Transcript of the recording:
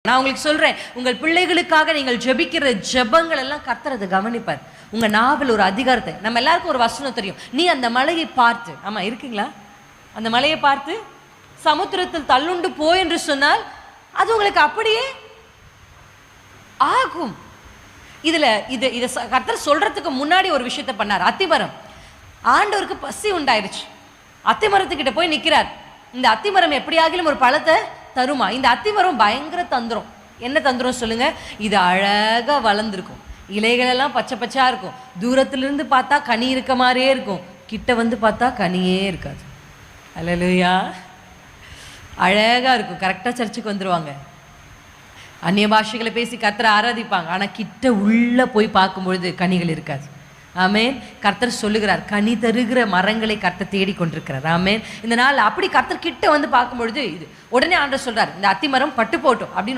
நான் உங்களுக்கு சொல்றேன், உங்கள் பிள்ளைகளுக்காக நீங்கள் ஜெபிக்கிற ஜெபங்கள் எல்லாம் கர்த்தர் அதை கவனிப்பார். உங்க நாவில் ஒரு அதிகாரத்தை, நம்ம எல்லாருக்கும் ஒரு வசனம் தெரியும், நீ அந்த மலையை பார்த்து, ஆமா இருக்கீங்களா, அந்த மலையை பார்த்து சமுத்திரத்தில் தள்ளுண்டு போ என்று சொன்னால் அது உங்களுக்கு அப்படியே ஆகும். இதுல இது இதை கர்த்தர் சொல்றதுக்கு முன்னாடி ஒரு விஷயத்தை பண்ணார். அத்திமரம், ஆண்டவருக்கு பசி உண்டாயிருச்சு, அத்திமரத்துக்கிட்ட போய் நிற்கிறார். இந்த அத்திமரம் எப்படியாகிலும் ஒரு பழத்தை தருமா? இந்த அத்திமரம் பயங்கர தந்திரம். என்ன தந்திரம் சொல்லுங்க? இது அழகா வளர்ந்துருக்கும், இலைகள் எல்லாம் பச்சை பச்சையா இருக்கும், தூரத்திலிருந்து பார்த்தா கனி இருக்க மாதிரியே இருக்கும், கிட்ட வந்து பார்த்தா கனியே இருக்காது. அல்லேலூயா. அழகா இருக்கும், கரெக்டா சர்ச்சுக்கு வந்துருவாங்க, அந்நிய பாஷைகளை பேசி கர்த்தரை ஆராதிப்பாங்க, ஆனா கிட்ட உள்ள போய் பார்க்கும்பொழுது கனிகள் இருக்காது. ஆமேன். கர்த்தர் சொல்லுகிறார், கனி தருகிற மரங்களை கர்த்தர் தேடி கொண்டிருக்கிறார். ஆமேன். இந்த நாள் அப்படி கர்த்தர் கிட்ட வந்து பார்க்கும்பொழுது இது உடனே ஆண்டவர் சொல்றார், இந்த அத்திமரம் பட்டு போட்டோம் அப்படின்னு